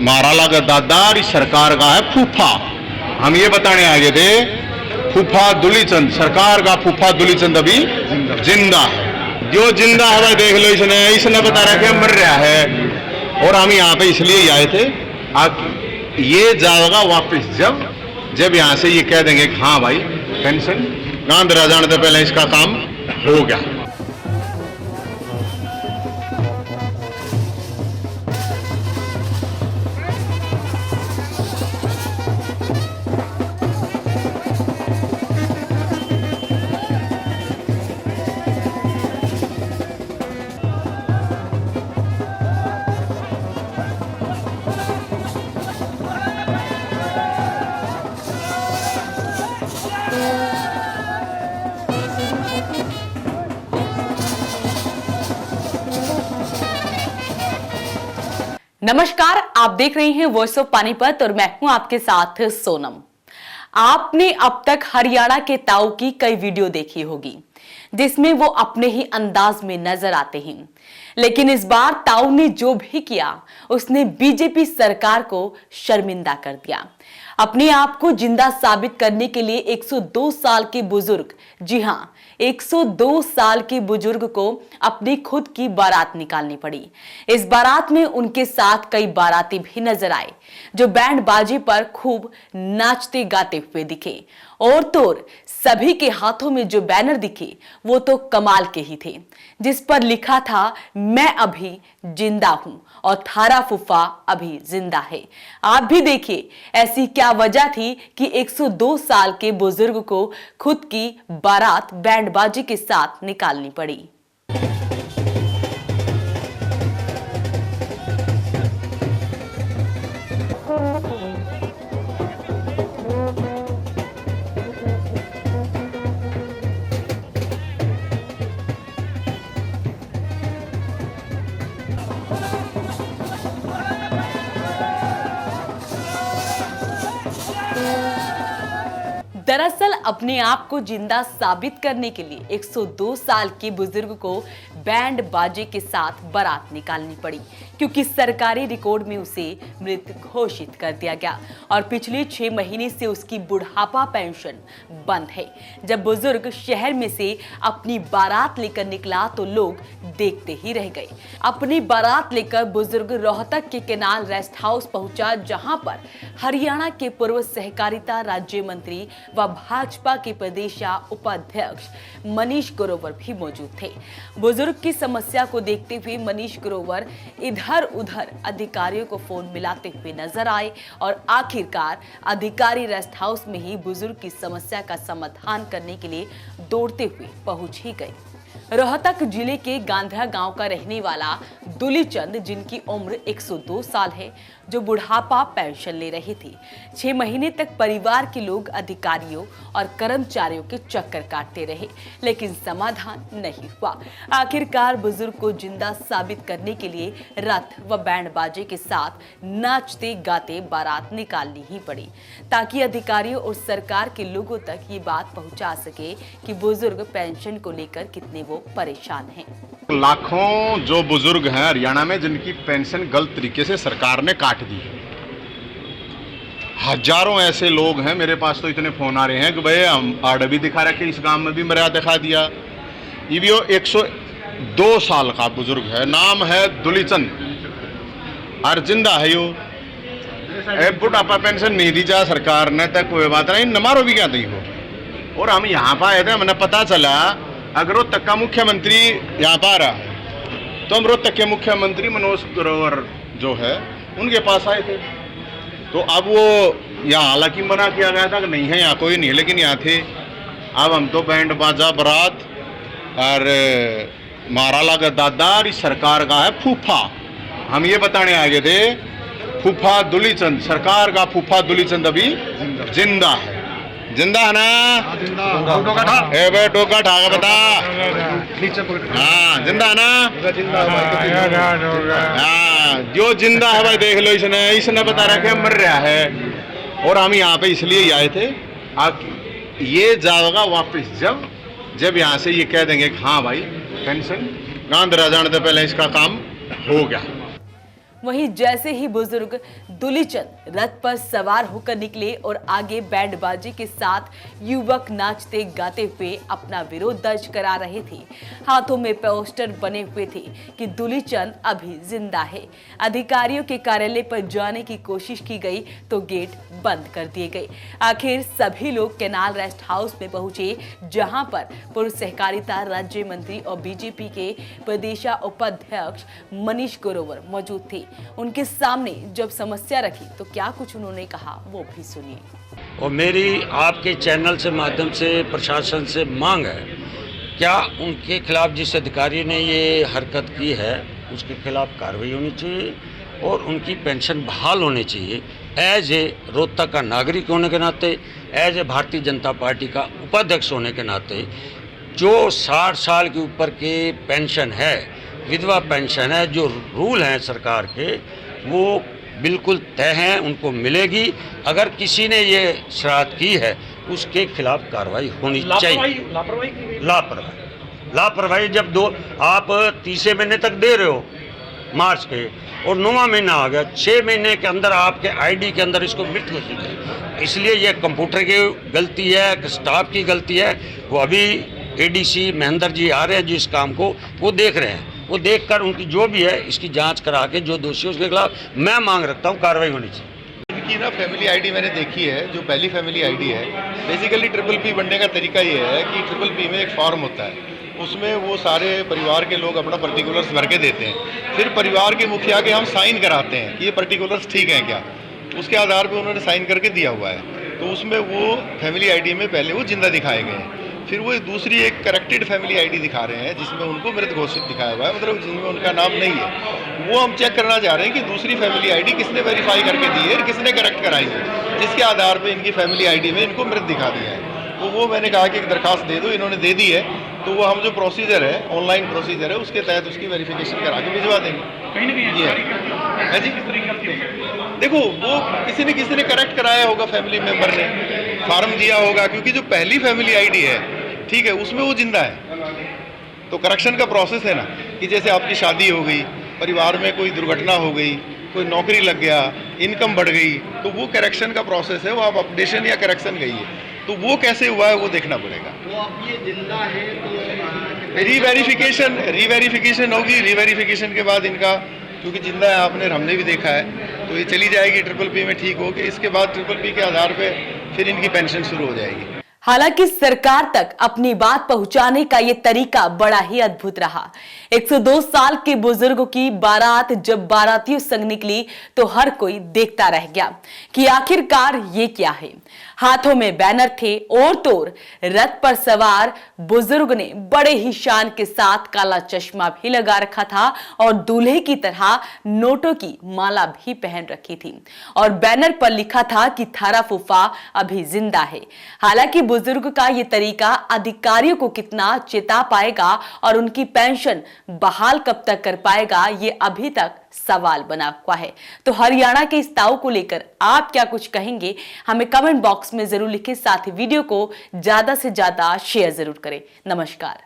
मारा लगा दादा सरकार का है फूफा। हम ये बताने आगे थे फूफा दुलीचंद, सरकार का फूफा दुलीचंद अभी जिंदा है। जो जिंदा है भाई देख लो, इसने बता रहा है मर रहा है। और हम यहाँ पे इसलिए आए थे, आप ये जाएगा वापस जब यहाँ से ये कह देंगे कि हाँ भाई पेंशन गांधरा जाने से पहले इसका काम हो गया। नमस्कार, आप देख रहे हैं वॉइस ऑफ पानीपत और मैं हूं आपके साथ सोनम। आपने अब तक हरियाणा के ताऊ की कई वीडियो देखी होगी जिसमें वो अपने ही अंदाज में नजर आते हैं, लेकिन इस बार ताऊ ने जो भी किया उसने बीजेपी सरकार को शर्मिंदा कर दिया। अपने आप को जिंदा साबित करने के लिए 102 साल के बुजुर्ग, जी हां 102 साल के बुजुर्ग को अपनी खुद की बारात निकालनी पड़ी। इस बारात में उनके साथ कई बाराती भी नजर आए जो बैंड बाजी पर खूब नाचते गाते हुए दिखे। और तो सभी के हाथों में जो बैनर दिखे वो तो कमाल के ही थे, जिस पर लिखा था मैं अभी जिंदा हूं और थारा फूफा अभी जिंदा है। आप भी देखिए ऐसी क्या वजह थी कि 102 साल के बुजुर्ग को खुद की बारात बैंड बाजी के साथ निकालनी पड़ी। दरअसल अपने आप को जिंदा साबित करने के लिए 102 साल के बुजुर्ग को बैंड बाजे के साथ बारात निकालनी पड़ी, क्योंकि सरकारी रिकॉर्ड में उसे मृत घोषित कर दिया गया और पिछले 6 महीने से उसकी बुढ़ापा पेंशन बंद है। जब बुजुर्ग शहर में से अपनी बारात लेकर निकला तो लोग देखते ही रह गए। अपनी बारात लेकर बुजुर्ग रोहतक के केनाल रेस्ट हाउस पहुंचा, जहां पर हरियाणा के पूर्व सहकारिता राज्य मंत्री व भाजपा के प्रदेश उपाध्यक्ष मनीष ग्रोवर भी मौजूद थे। बुजुर्ग की समस्या को देखते हुए मनीष ग्रोवर इधर उधर अधिकारियों को फोन मिलाते हुए नजर आए और आखिरकार अधिकारी रेस्ट हाउस में ही बुजुर्ग की समस्या का समाधान करने के लिए दौड़ते हुए पहुंच ही गए। रोहतक जिले के गांधरा गांव का रहने वाला दुलीचंद, जिनकी उम्र 102 साल है, जो बुढ़ापा पेंशन ले रहे थे। 6 महीने तक परिवार के लोग अधिकारियों और कर्मचारियों के चक्कर काटते रहे, लेकिन समाधान नहीं हुआ। आखिरकार बुजुर्ग को जिंदा साबित करने के लिए रथ व बैंड बाजे के साथ नाचते गाते बारात निकालनी ही पड़ी, ताकि अधिकारियों और सरकार के लोगों तक ये बात पहुंचा सके कि बुजुर्ग पेंशन को लेकर कितने वो परेशान हैं। लाखों जो बुजुर्ग हैं हरियाणा में जिनकी पेंशन गलत तरीके से सरकार ने काट दी है। हजारों ऐसे लोग हैं, मेरे पास तो इतने फोन आ रहे हैं कि भाई हम आर्डर भी दिखा रखे, इस गांव में भी मर्यादा दिखा दिया। ये भी 102 साल का बुजुर्ग है, नाम है दुलीचंद और जिंदा है। यो बुढ़ापा पेंशन नहीं दी जा सरकार ने, तक कोई बात नहीं, नमारो भी क्या दी हो। और हम यहाँ पर आए थे, मैंने पता चला अगर रोहतक का मुख्यमंत्री यहाँ पर आ रहा है तो हम रोहतक के मुख्यमंत्री मनोज ग्रोवर जो है उनके पास आए थे। तो अब वो यहाँ हालांकि मना किया गया था कि नहीं है यहाँ कोई नहीं है, लेकिन यहाँ थे। अब हम तो बैंड बाजा बारात और मारा लगा दादा सरकार का है फूफा। हम ये बताने आगे थे फूफा दुलीचंद, सरकार का फूफा दुलीचंद अभी जिंदा है। जिंदा है ना? ए बे टोका ठाका बता। हाँ जिंदा है ना? हाँ जो जिंदा है भाई देख लो, इसने बता रहा है मर रहा है। और हम यहाँ पे इसलिए आए थे, आप ये जाएगा वापस जब यहाँ से ये कह देंगे कि हाँ भाई पेंशन गांधरा जाने से पहले इसका काम हो गया। वहीं जैसे ही बुजुर्ग दुलीचंद रथ पर सवार होकर निकले और आगे बैंड बाजी के साथ युवक नाचते गाते हुए अपना विरोध दर्ज करा रहे थे। हाथों में पोस्टर बने हुए थे कि दुलीचंद अभी जिंदा है। अधिकारियों के कार्यालय पर जाने की कोशिश की गई तो गेट बंद कर दिए गए। आखिर सभी लोग कैनाल रेस्ट हाउस में पहुंचे, जहां पर पूर्व सहकारिता राज्य मंत्री और बीजेपी के प्रदेश उपाध्यक्ष मनीष ग्रोवर मौजूद थे। उनके सामने जब समस्या रखी तो क्या कुछ उन्होंने कहा वो भी सुनिए। और मेरी आपके चैनल से माध्यम से प्रशासन से मांग है, क्या उनके खिलाफ जिस अधिकारी ने ये हरकत की है उसके खिलाफ कार्रवाई होनी चाहिए और उनकी पेंशन बहाल होनी चाहिए। एज ए रोहतक का नागरिक होने के नाते, as a Bharatiya Janata party का उपाध्यक्ष होने के नाते, जो 60 साल के ऊपर के पेंशन है, विधवा पेंशन है, जो रूल हैं सरकार के वो बिल्कुल तय हैं, उनको मिलेगी। अगर किसी ने ये शरारत की है उसके खिलाफ कार्रवाई होनी चाहिए। लापरवाही जब आप तीसरे महीने तक दे रहे हो मार्च के और 9वां महीना आ गया, 6 महीने के अंदर आपके आईडी के अंदर इसको मृत घोषित है। इसलिए ये कंप्यूटर की गलती है, स्टाफ की गलती है। वो अभी एडीसी महेंद्र जी आ रहे हैं, जिस काम को वो देख रहे हैं, वो देखकर उनकी जो भी है इसकी जांच करा के जो दोषी उसके खिलाफ मैं मांग रखता हूँ कार्रवाई होनी चाहिए। इनकी ना फैमिली आईडी मैंने देखी है, जो पहली फैमिली आईडी है। बेसिकली ट्रिपल पी बनने का तरीका ये है कि ट्रिपल पी में एक फॉर्म होता है, उसमें वो सारे परिवार के लोग अपना पर्टिकुलर्स भर के देते हैं। फिर परिवार के मुखिया के हम साइन कराते हैं कि ये पर्टिकुलर्स ठीक हैं क्या, उसके आधार पर उन्होंने साइन करके दिया हुआ है। तो उसमें वो फैमिली आईडी में पहले वो जिंदा दिखाए गए हैं, फिर वो दूसरी एक करेक्टेड फैमिली आईडी दिखा रहे हैं जिसमें उनको मृत घोषित दिखाया हुआ है, मतलब जिनमें उनका नाम नहीं है। वो हम चेक करना चाह रहे हैं कि दूसरी फैमिली आईडी किसने वेरीफाई करके दी है और किसने करेक्ट कराई है, जिसके आधार पे इनकी फैमिली आईडी में इनको मृत दिखा दिया है। तो वो मैंने कहा कि एक दरखास्त दे दो, इन्होंने दे दी है। तो वो हम जो प्रोसीजर है, ऑनलाइन प्रोसीजर है, उसके तहत उसकी वेरिफिकेशन करा के भिजवा देंगे। ये है जी, देखो वो किसी ने करेक्ट कराया होगा, फैमिली मेंबर ने फार्म दिया होगा, क्योंकि जो पहली फैमिली आईडी है, ठीक है, उसमें वो जिंदा है। तो करेक्शन का प्रोसेस है ना, कि जैसे आपकी शादी हो गई, परिवार में कोई दुर्घटना हो गई, कोई नौकरी लग गया, इनकम बढ़ गई, तो वो करेक्शन का प्रोसेस है। वो आप अपडेशन या करेक्शन गई है, तो वो कैसे हुआ है वो देखना पड़ेगा। तो अब ये जिंदा है तो रीवेरिफिकेशन होगी। रीवेरिफिकेशन के बाद इनका, क्योंकि जिंदा है आपने, हमने भी देखा है, तो ये चली जाएगी ट्रिपल पी में, ठीक होगी। इसके बाद ट्रिपल पी के आधार पे फिर इनकी पेंशन शुरू हो जाएगी। हालांकि सरकार तक अपनी बात पहुंचाने का ये तरीका बड़ा ही अद्भुत रहा। 102 साल के बुजुर्ग की बारात जब बारातियों संग निकली तो हर कोई देखता रह गया कि आखिरकार ये क्या है। हाथों में बैनर थे और तोर रथ पर सवार बुजुर्ग ने बड़े ही शान के साथ काला चश्मा भी लगा रखा था और दूल्हे की तरह नोटों की माला भी पहन रखी थी और बैनर पर लिखा था कि थारा फूफा अभी जिंदा है। हालांकि बुजुर्ग का ये तरीका अधिकारियों को कितना चेता पाएगा और उनकी पेंशन बहाल कब तक कर पाएगा, ये अभी तक सवाल बना हुआ है। तो हरियाणा के इस दाव को लेकर आप क्या कुछ कहेंगे, हमें कमेंट बॉक्स में जरूर लिखें। साथ ही वीडियो को ज्यादा से ज्यादा शेयर जरूर करें। नमस्कार।